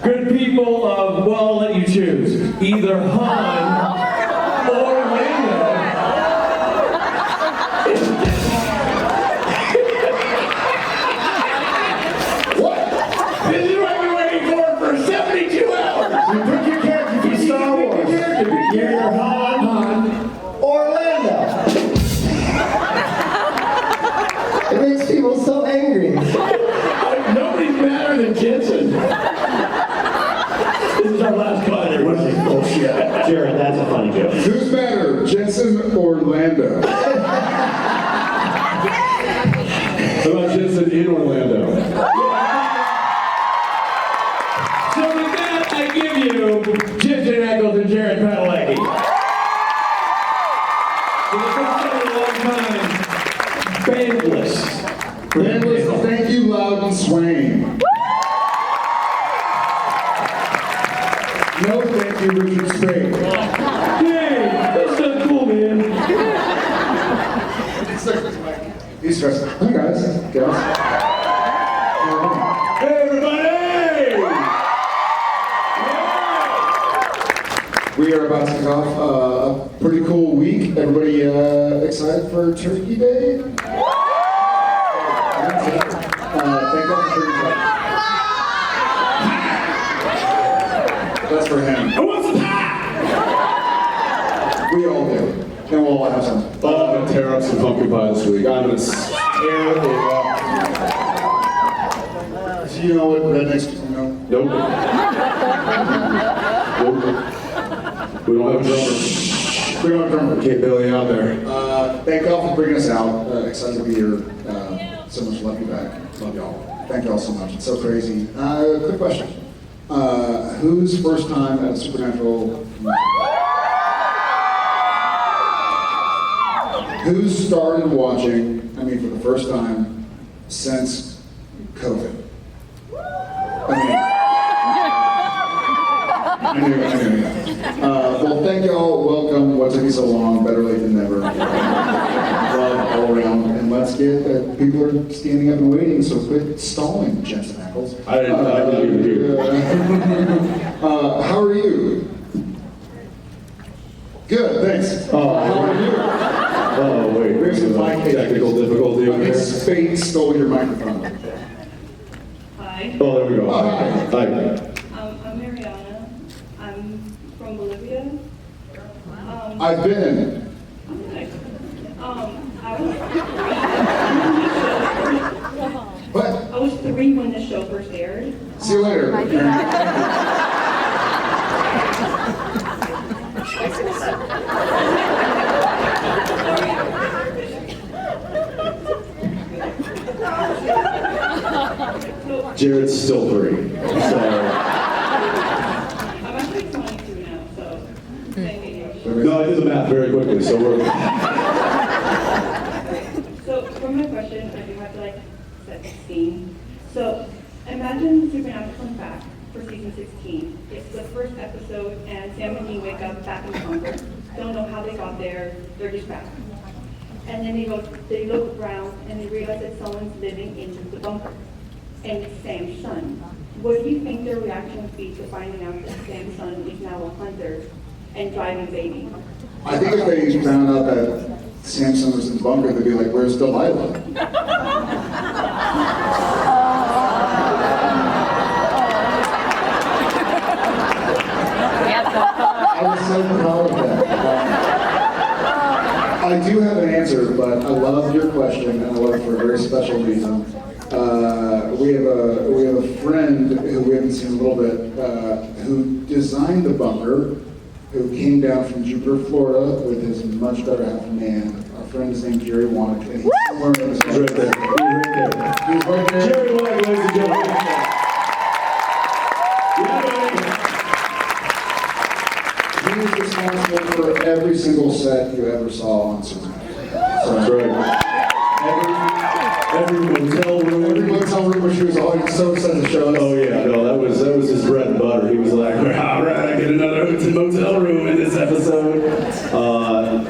Good people of, well, I'll let you choose. Either Han or Lando. What? This is what I've been waiting for 72 hours. You pick your character from Star Wars. You're either Han or Lando. It makes people so angry. Nobody's madder than Jensen. This is our last fighter. What is this bullshit? Jared, that's a funny joke. Who's better, Jensen or Lando? How about Jensen in Orlando? So with that, I give you Jensen, Ackles, and Jared Padalecki. For the first time in a long time, bandless. Bandless, thank you, Loudon Swain. No, thank you, Richard Spade. Hey, that's so cool, man. He's stressed. Hi, guys. Guys. Hey, everybody! We are about to kick off a pretty cool week. Everybody excited for Turkey Day? Thank God for Turkey Day. That's for him. Who wants some pie? We all do. And we'll all have some. I'm gonna tear up some pumpkin pie this week. I'm gonna tear it up. Do you know what rednecks know? Nope. Nope. We don't have a drummer. We don't have a drummer. Can't Billy out there. Thank y'all for bringing us out. Excited to be here. So much love you back. Love y'all. Thank y'all so much. It's so crazy. Quick question. Whose first time at a Supernatural? Who started watching, for the first time since COVID? I knew. Well, thank y'all. Welcome. What took you so long? Better late than never. Love all around. And let's get people are standing up and waiting, so quit stalling, Jensen Ackles. I didn't even hear. How are you? Good, thanks. How are you? Oh, wait. There's a mic technical difficulty over there. Spade stole your microphone. Hi. Oh, there we go. Oh, hi. Hi. I'm Mariana. I'm from Bolivia. I've been. I'm nice. What? I was 3 when the show first aired. See you later. Jared's still 3. So. I'm actually 22 now, so same age. No, I did the math very quickly, so we're. So for my question, I do have to set the scene. So imagine Supernatural comes back for season 16. It's the first episode, and Sam and Dean wake up back in the bunker. Don't know how they got there. They're just back. And then they look around and they realize that someone's living in the bunker. And it's Sam's son. What do you think their reaction would be to finding out that Sam's son is now a hunter and driving baby? I think if they found out that Samson was in the bunker, they'd be like, "Where's Delilah?" I was so proud of that. I do have an answer, but I love your question, and I love it for a very special reason. We have a friend who we haven't seen in a little bit, who designed the bunker, who came down from Jupiter, Florida, with his much better half man. Our friend is named Jerry Wannick, and he's somewhere in this He's right there. He's right there. Jerry White, ladies and gentlemen. He was responsible for every single set you ever saw on Supernatural. That's right. Every motel room. Every motel room where she was always so excited to show us. Oh yeah, no, that was his bread and butter. He was like, all right, I get another motel room in this episode.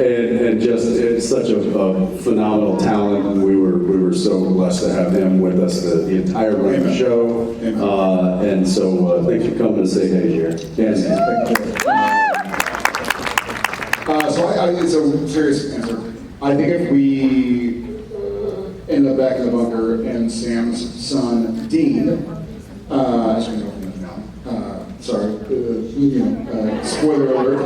and just it's such a phenomenal talent, and we were so blessed to have him with us the entire run of the show. And so thanks for coming to say hey, Jared. Yes. So it's a serious answer. I think if we end up back in the bunker and Sam's son, Dean, sorry, spoiler alert,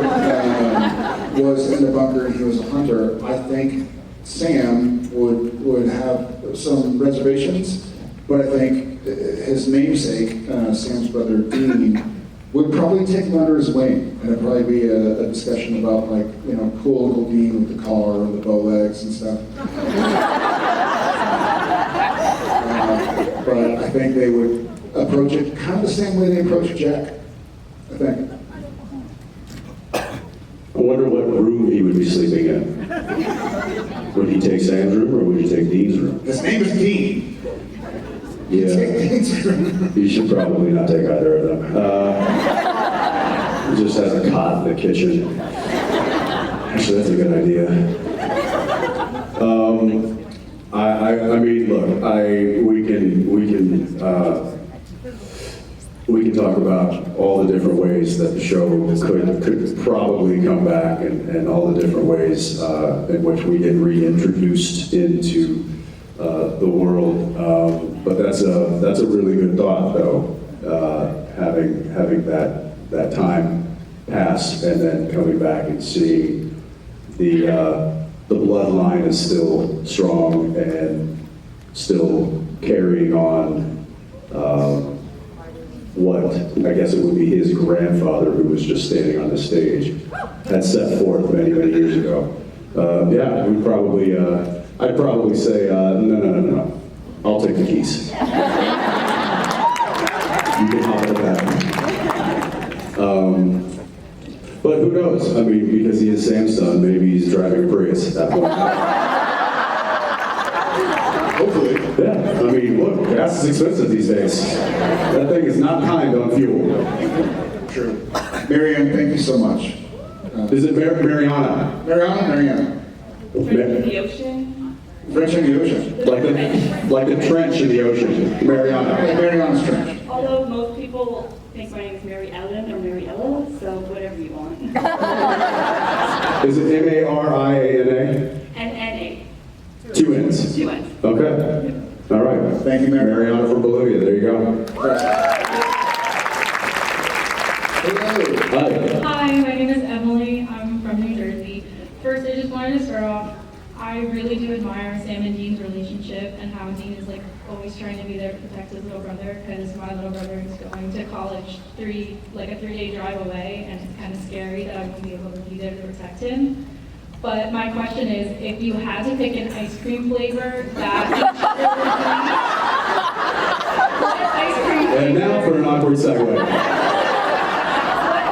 was in the bunker and he was a hunter, I think Sam would have some reservations, but I think his namesake, Sam's brother, Dean, would probably take him under his wing, and it'd probably be a discussion about, like, cool Uncle Dean with the collar and the bow legs and stuff. But I think they would approach it kind of the same way they approach Jack, I think. I wonder what room he would be sleeping in. Would he take Sam's room or would he take Dean's room? His name is Dean. Yeah. Take Dean's room. You should probably not take either of them. He just has a cot in the kitchen. Actually, that's a good idea. I mean, look, we can talk about all the different ways that the show could probably come back, and all the different ways in which we get reintroduced into the world. But that's a really good thought, though. Having that time pass and then coming back and seeing the bloodline is still strong and still carrying on what I guess it would be his grandfather, who was just standing on the stage, had set forth many years ago. Yeah, I'd probably say no. I'll take the keys. You can hop at that. But who knows? I mean, because he is Sam's son, maybe he's driving a Prius at that point. Hopefully. Yeah, I mean, look, gas is expensive these days. That thing is not kind on fuel. True. Marianne, thank you so much. Is it Mariana? Mariana. French in the ocean. French in the ocean. Like the trench in the ocean. Mariana. Mariana's Trench. Although most people think my name is Mary Ellen or Mary Ella, so whatever you want. Is it M-A-R-I-A-N-A? And N-A. 2 N's. 2 N's. Okay. All right. Thank you, Mariana from Bolivia. There you go. Hello. Hi. Hi, my name is Emily. I'm from New Jersey. First, I just wanted to start off, I really do admire Sam and Dean's relationship and how Dean is always trying to be there to protect his little brother, because my little brother is going to college a 3-day drive away, and it's kind of scary that I won't be able to be there to protect him. But my question is, if you had to pick an ice cream flavor that And now for an awkward segue. what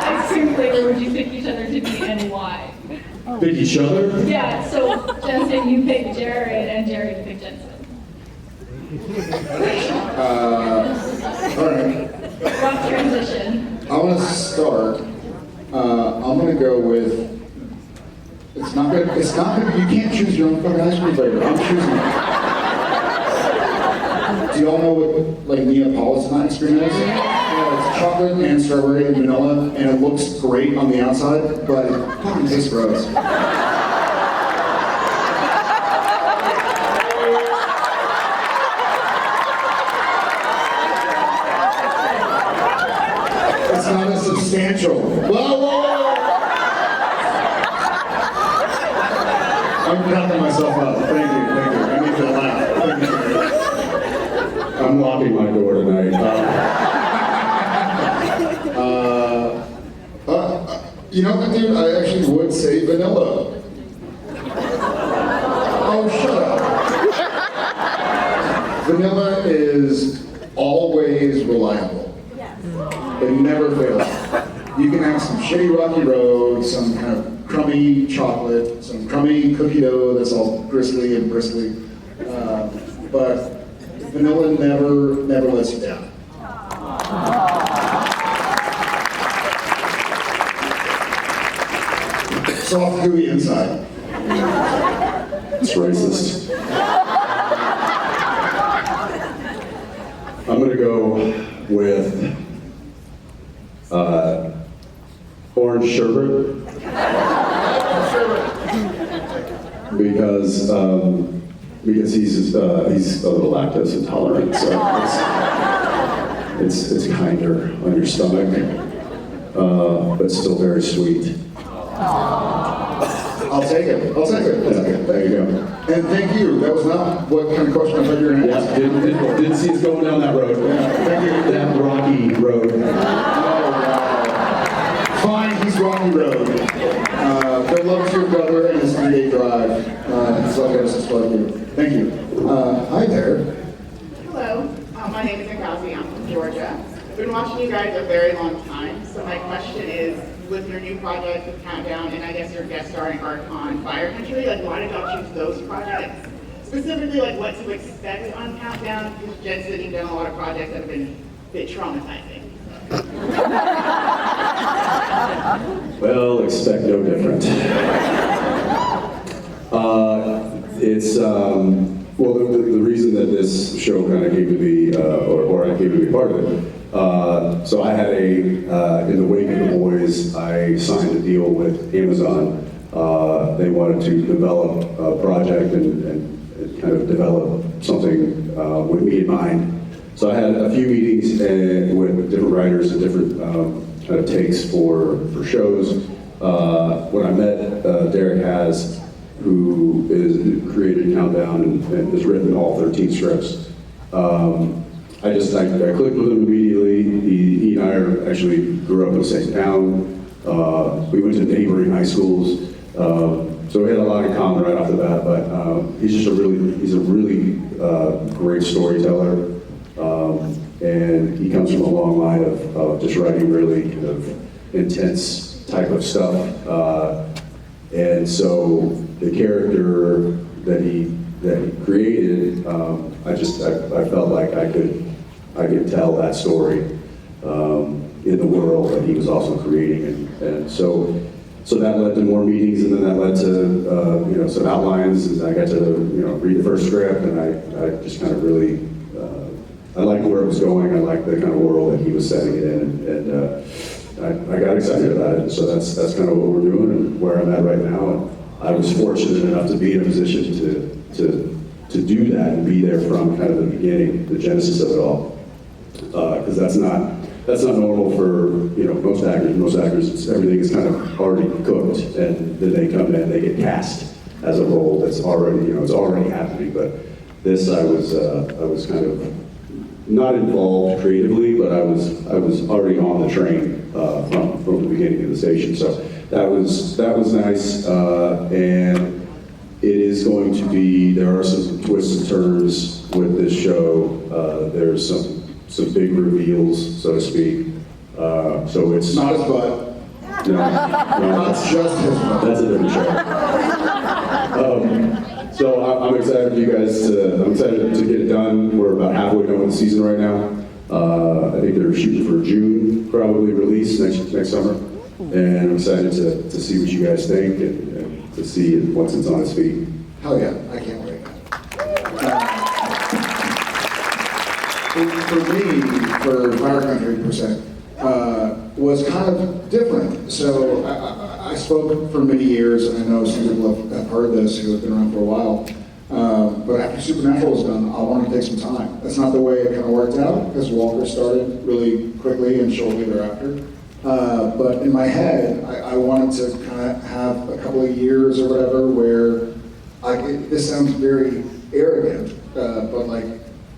ice cream flavor would you pick each other to be and why? Pick each other? Yeah, so Jensen, you pick Jared, and Jared, you pick Jensen. All right. Rough transition. I want to start. I'm going to go with. It's not good. You can't choose your own fucking ice cream flavor. I'm choosing it. Do you all know what Neapolitan ice cream is? Yeah, it's chocolate and strawberry and vanilla, and it looks great on the outside, but it fucking tastes gross. It's not as substantial. Whoa! I'm cracking myself up. Thank you. I need to laugh. Thank you. I'm locking my door tonight. You know what, dude? I actually would say vanilla. Oh, shut up. Vanilla is always reliable. It never fails. You can have some shitty rocky road, some kind of crummy chocolate, some crummy cookie dough that's all gristly and bristly, but vanilla never lets you down. Soft, gooey inside. It's racist. I'm gonna go with orange sherbet because he's a little lactose intolerant, so it's kinder on your stomach, but still very sweet. I'll take it. I'll take it. Yeah, there you go. And thank you. That was not what kind of question I thought you were going to ask. Yeah, didn't see us going down that road. Thank you. That rocky road. Oh, wow. Fine, he's Rocky Road. Good luck to your brother and his 3-day drive. It's like this is for you. Thank you. Hi there. Hello, my name is Ackles. I'm from Georgia. I've been watching you guys a very long time, so my question is, with your new project with Countdown, and I guess your guest starring arc on Fire Country, like why did y'all choose those projects? Specifically, like what to expect on Countdown, because Jensen, you've done a lot of projects that have been a bit traumatizing. Well, expect no different. Well, the reason that this show kind of came to be, or I came to be part of it, so I had in the wake of The Boys, I signed a deal with Amazon. They wanted to develop a project and kind of develop something with me in mind. So I had a few meetings with different writers and different kind of takes for shows. When I met Derek Has, who created Countdown and has written all 13 scripts, I clicked with him immediately. He and I actually grew up in the same town. We went to neighboring high schools, so we had a lot in common right off the bat. But he's a really great storyteller, and he comes from a long line of just writing really kind of intense type of stuff. And so the character that he created, I felt like I could tell that story in the world that he was also creating, and so that led to more meetings, and then that led to some outlines, and I got to read the first script, and I just kind of really I liked where it was going. I liked the kind of world that he was setting it in, and I got excited about it. So that's kind of what we're doing and where I'm at right now. And I was fortunate enough to be in a position to do that and be there from kind of the beginning, the genesis of it all. Because that's not normal for most actors. Most actors, everything is kind of already cooked, and then they come in, they get cast as a role that's already it's already happening. But this, I was kind of not involved creatively, but I was already on the train from the beginning of the station. So that was nice, and it is going to be. There are some twists and turns with this show. There's some big reveals, so to speak. So it's Not his butt. No, Not just his butt. that's a different show. So I'm excited for you guys I'm excited to get it done. We're about halfway done with the season right now. I think they're shooting for June, probably release next summer. And I'm excited to see what you guys think and to see it once it's on its feet. Hell yeah, I can't wait. For me, for Fire Country per se, was kind of different. So I spoke for many years, and I know some people have heard this who have been around for a while. But after Supernatural was done, I wanted to take some time. That's not the way it kind of worked out, because Walker started really quickly and shortly thereafter. But in my head, I wanted to kind of have a couple of years or whatever where this sounds very arrogant, but like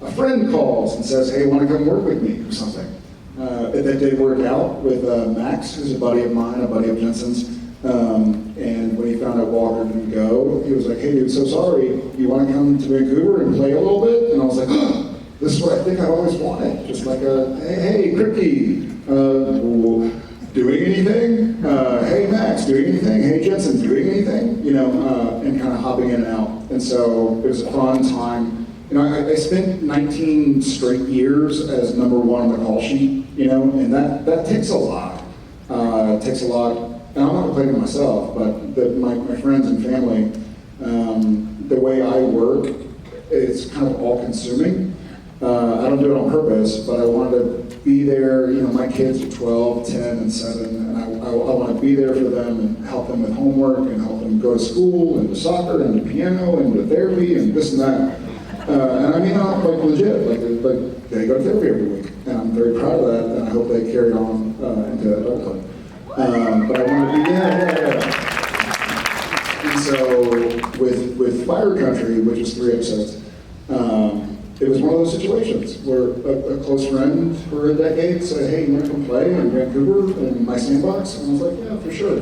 a friend calls and says, hey, want to come work with me or something. That did work out with Max, who's a buddy of mine, a buddy of Jensen's. And when he found out Walker didn't go, he was like, hey dude, so sorry, you want to come to Vancouver and play a little bit? And I was like, oh, this is what I think I've always wanted. Just like hey Kripke, doing anything? Hey Max, doing anything? Hey Jensen, doing anything? And kind of hopping in and out. And so it was a fun time. I spent 19 straight years as number one on the call sheet, and that takes a lot. It takes a lot and I'm not complaining myself, but my friends and family, the way I work, it's kind of all-consuming. I don't do it on purpose, but I wanted to be there. You know, my kids are 12, 10, and 7, and I want to be there for them and help them with homework and help them go to school and to soccer and to piano and to therapy and this and that. And I mean, I'm like legit, like they go to therapy every week, and I'm very proud of that, and I hope they carry on into adulthood. But I want to be And so with Fire Country, which is 3 episodes, it was one of those situations where a close friend for a decade said, "Hey, you want to come play in Vancouver in my sandbox?" And I was like, "Yeah, for sure."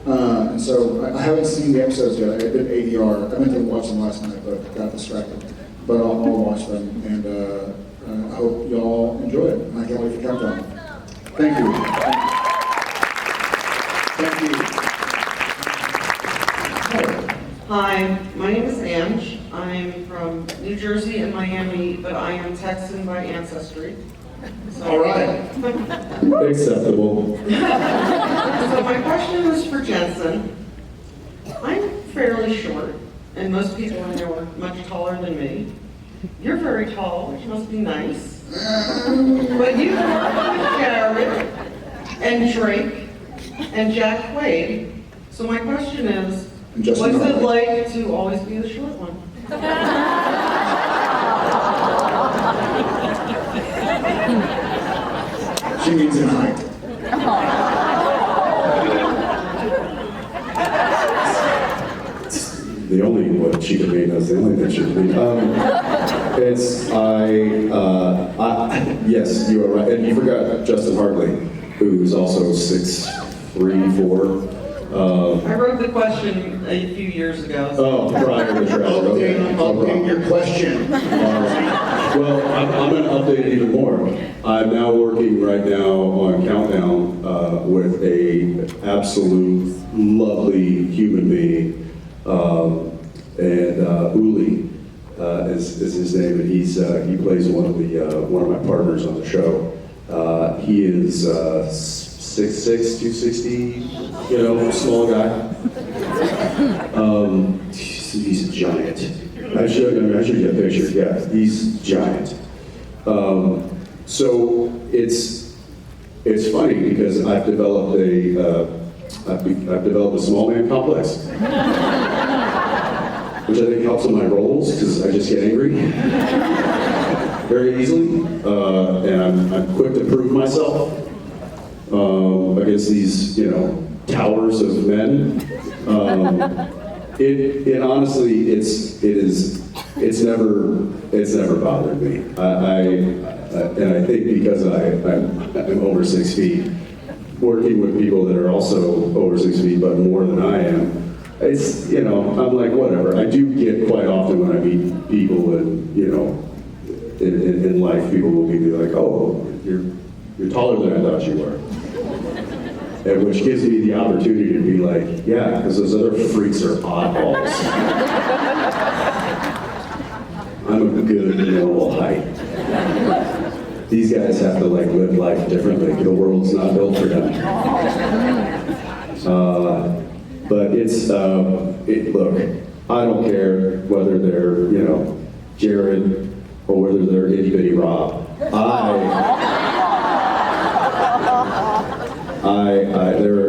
And so I haven't seen the episodes yet. I did ADR. I meant to watch them last night, but got distracted. But I'll watch them, and I hope y'all enjoy it. And I can't wait for Countdown. Thank you. Thank you. Hi, my name is Ange. I'm from New Jersey and Miami, but I am Texan by ancestry. So, All right. Acceptable. So my question is for Jensen. I'm fairly short, and most people I know are much taller than me. You're very tall, which must be nice. But you work with Jared and Drake and Jack Quaid. So my question is, what's it like to always be the short one? She means in height. The only what she could mean, that's the only thing she could mean. Yes, you are right. And you forgot Justin Hartley, who's also 6'3", 4". I wrote the question a few years ago. Oh, prior to Trevor. Okay. Update your question. Well, I'm going to update it even more. I'm now working right now on Countdown with a absolute lovely human being. Uli is his name, and he plays one of my partners on the show. He is 6'6", 260, small guy. He's a giant. I should get pictures. Yeah, he's giant. So it's funny because I've developed a small man complex, which I think helps in my roles because I just get angry very easily, and I'm quick to prove myself against these towers of men. It honestly, it's never bothered me. And I think because I'm over 6 feet, working with people that are also over 6 feet, but more than I am, it's, I'm like, whatever. I do get quite often when I meet people and, in life, people will be like, oh, you're taller than I thought you were. And which gives me the opportunity to be like, yeah, because those other freaks are oddballs. I'm a good normal height. These guys have to live life differently. The world's not built for them. But look, I don't care whether they're, Jared or whether they're itty bitty Rob.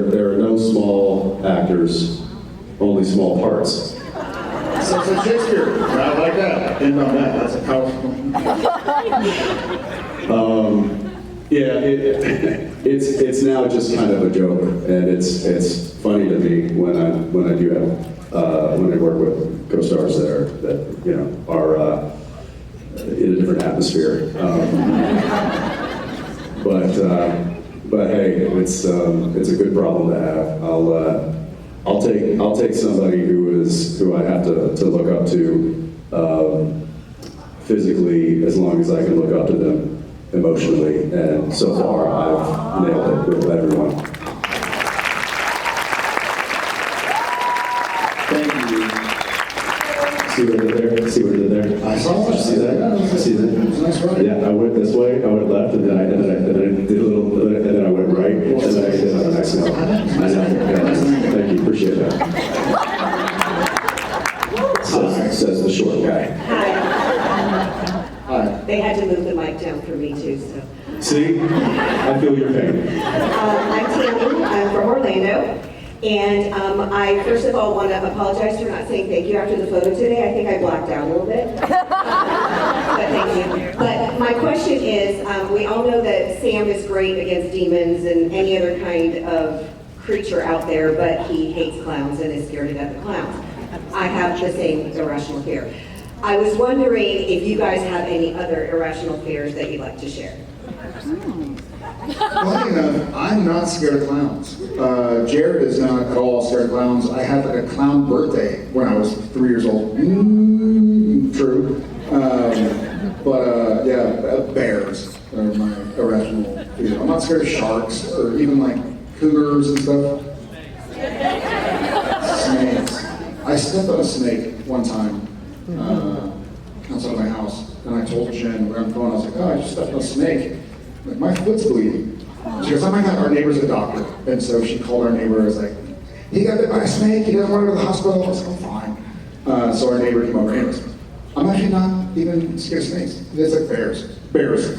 There are no small actors, only small parts. So Shakespeare, I like that. End on that. That's a powerful. It's now just kind of a joke, and it's funny to me when I do have when I work with co-stars that are in a different atmosphere. But hey, it's a good problem to have. I'll take somebody who I have to look up to physically, as long as I can look up to them emotionally, and so far I've nailed it with everyone. Thank you. See what I did there? See what I did there? I saw it. See that? See that? It was a nice ride. Yeah, I went this way, I went left, and then I did a little, and then I went right, and then I did on the next one. I know. had to move the mic down for me too, so. See? I feel your pain. I'm Tammy, I'm from Orlando, and I first of all want to apologize for not saying thank you after the photo today. I think I blacked out a little bit. But thank you. But my question is, we all know that Sam is great against demons and any other kind of creature out there, but he hates clowns and is scared to death of clowns. I have the same irrational fear. I was wondering if you guys have any other irrational fears that you'd like to share. Funny enough, I'm not scared of clowns. Jared is not at all scared of clowns. I had like a clown birthday when I was 3 years old. True. Yeah, bears are my irrational fear. I'm not scared of sharks or even like cougars and stuff. Snakes. I stepped on a snake one time outside of my house, and I told Jen, we were on the phone, I was like, oh, I just stepped on a snake. Like, my foot's bleeding. She goes, oh my God, our neighbor's a doctor. And so she called our neighbor and was like, he got bit by a snake, he doesn't want to go to the hospital. I was like, oh, fine. So our neighbor came over. Anyways, I'm actually not even scared of snakes. It's like bears. Bears.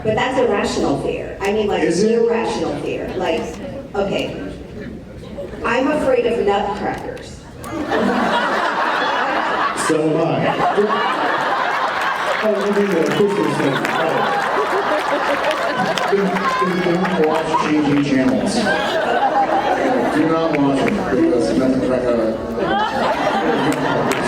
But that's a rational fear. I mean, like, Is it? irrational fear. Like, okay, I'm afraid of nutcrackers. So am I. Oh, you mean the Christmas thing. Don't watch changing channels. Do not watch them because nothing crack out of it.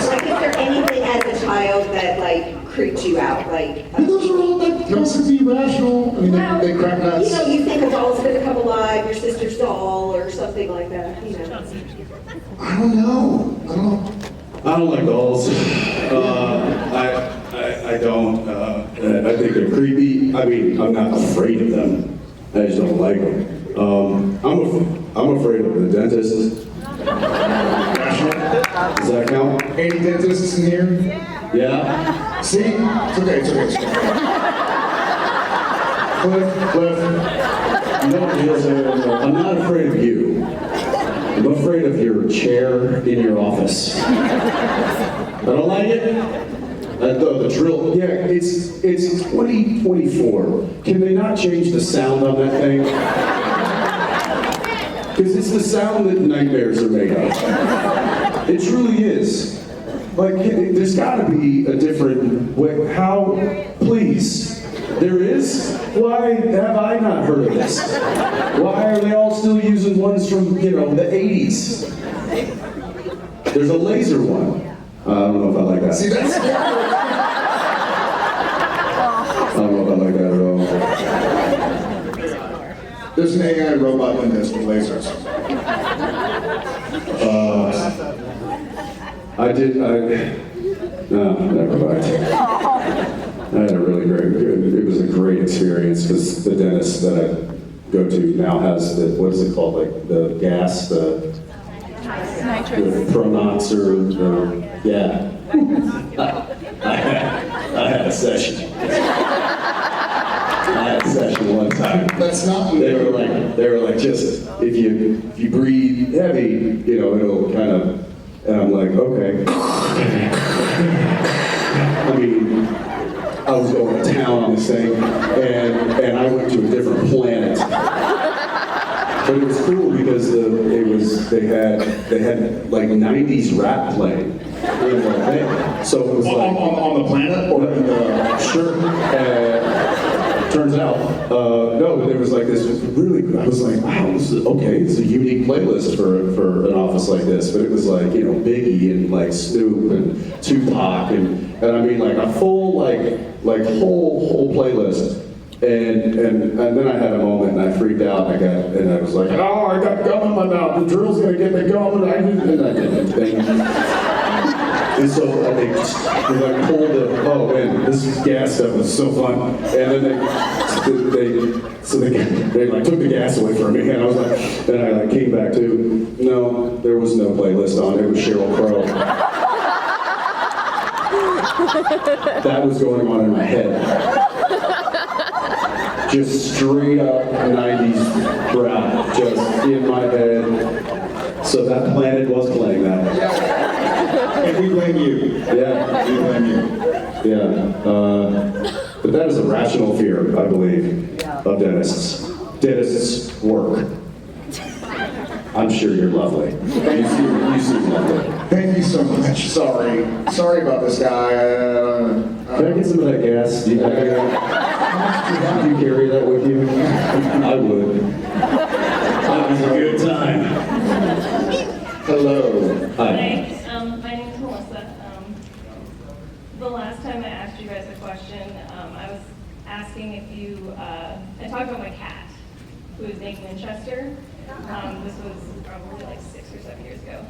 Like, is there anything as a child that, like, creeps you out? Like, Those are all like constantly irrational. I mean, they crack nuts. you know, you think a doll's gonna come alive, your sister's doll, or something like that, you know. I don't know. I don't like dolls. I don't. I think they're creepy. I mean, I'm not afraid of them. I just don't like them. I'm afraid of the dentist. Does that count? Any dentists in here? Yeah. See? It's okay. Cliff. No, I'm not afraid of you. I'm afraid of your chair in your office. I don't like it. The drill. Yeah, it's 2024. Can they not change the sound on that thing? Because it's the sound that nightmares are made of. It truly is. Like, there's got to be a different way. How? Please. There is? Why have I not heard of this? Why are they all still using ones from, the 80s? There's a laser one. I don't know if I like that. See, that's scary. I don't know if I like that at all. There's an AI robot dentist with lasers. No, never mind. I had a really it was a great experience because the dentist that I go to now has what is it called? Like the gas, the Pronox yeah. I had a session. One time. That's not They were like, just if you breathe heavy, it'll kind of. And I'm like, okay. I mean, I was going to town on this thing, and I went to a different planet. But it was cool because they had like 90s rap playing in the thing. So it was like on the planet or in the sure. Turns out, no, there was like this really, I was like, wow, this is a unique playlist for an office like this. But it was like, Biggie and like Snoop and Tupac and I mean like a full like whole playlist. And then I had a moment and I freaked out and I was like, oh, I got gum in my mouth, the drill's gonna get the gum and I didn't. And so they pulled man, this gas stuff was so fun. And then they took the gas away from me, and I was like, then I came back to, no, there was no playlist on, it was Sheryl Crow. That was going on in my head. Just straight up 90s rap, just in my head. So that planet was playing that. And we blame you. Yeah, We blame you. yeah. But that is a rational fear, I believe, of dentists. Dentists work. I'm sure you're lovely. You seem lovely. Thank you so much. Sorry about this guy. Can I get some of that gas? Do you carry that? Do you carry that with you? I would. That was a good time. Hello. Hi. My name is Melissa. The last time I asked you guys a question, I was asking if you, I talked about my cat, who is named Winchester. This was probably like 6 or 7 years ago.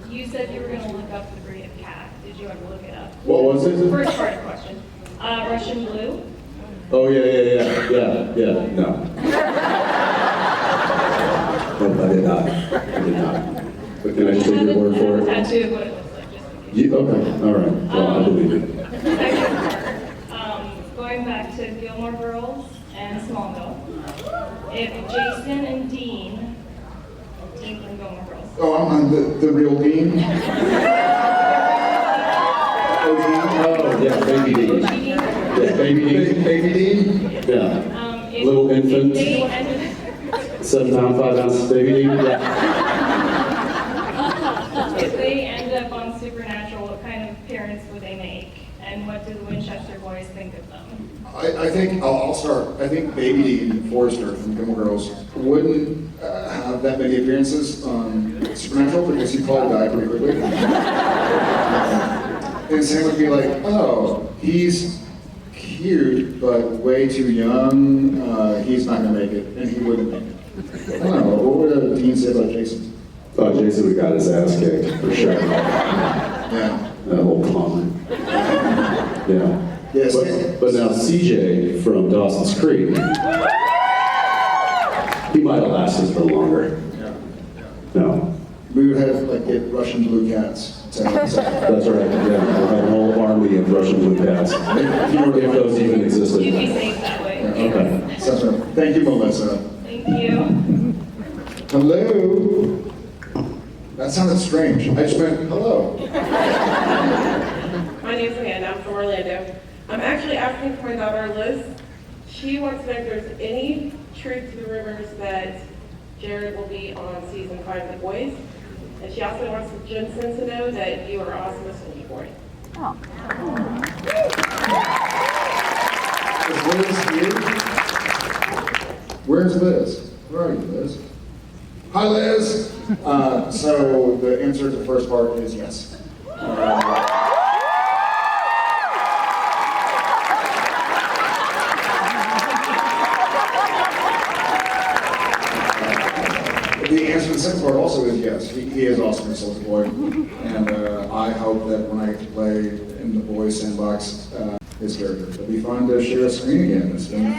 You said you were going to look up the breed of cat. Did you ever look it up? What was it? First part of the question. Russian blue. Oh, yeah. No. No, I did not. But can I just take your word for it? Tattoo of what it looks like, just in case. Okay, all right. Well, I believe it. Second part, going back to Gilmore Girls and Smallville, if Jason and Dean from Gilmore Girls. Oh, I'm the real Dean. Oh, yeah, baby Dean. Yeah, baby Dean. Yeah. Little infant. If they ended, 7 pound, 5 ounce baby Dean. Yeah. if they end up on Supernatural, what kind of parents would they make? And what do the Winchester boys think of them? I think I'll start. I think Baby Dean Forrester from Gilmore Girls wouldn't have that many appearances on Supernatural because he'd probably die pretty quickly. And Sam would be like, "Oh, he's cute, but way too young. He's not gonna make it," and he wouldn't make it. I don't know. What would Dean say about Jason? Oh, Jason would got his ass kicked, for sure. Yeah. That whole clown. Yeah. Yes. But now CJ from Dawson's Creek, he might have lasted for longer. Yeah. No. We would have get Russian blue cats. That's right. Yeah. We'll have a whole army of Russian blue cats. If those even existed. You'd be safe that way. Yeah, okay. Sounds right. Thank you, Melissa. Thank you. Hello. That sounded strange. I just went, hello. My name's Amanda. I'm from Orlando. I'm actually asking for my daughter Liz. She wants to know if there's any truth to the rumors that Jared will be on season 5 of The Boys. And she also wants Jensen to know that you are awesome as Soldier Boy. Is Liz here? Where's Liz? Where are you, Liz? Hi, Liz. So the answer to the first part is yes. The answer to the second part also is yes. He is awesome as Soldier Boy, and I hope that when I get to play in the boys' sandbox, his character. It'll be fun to share a screen again. It's been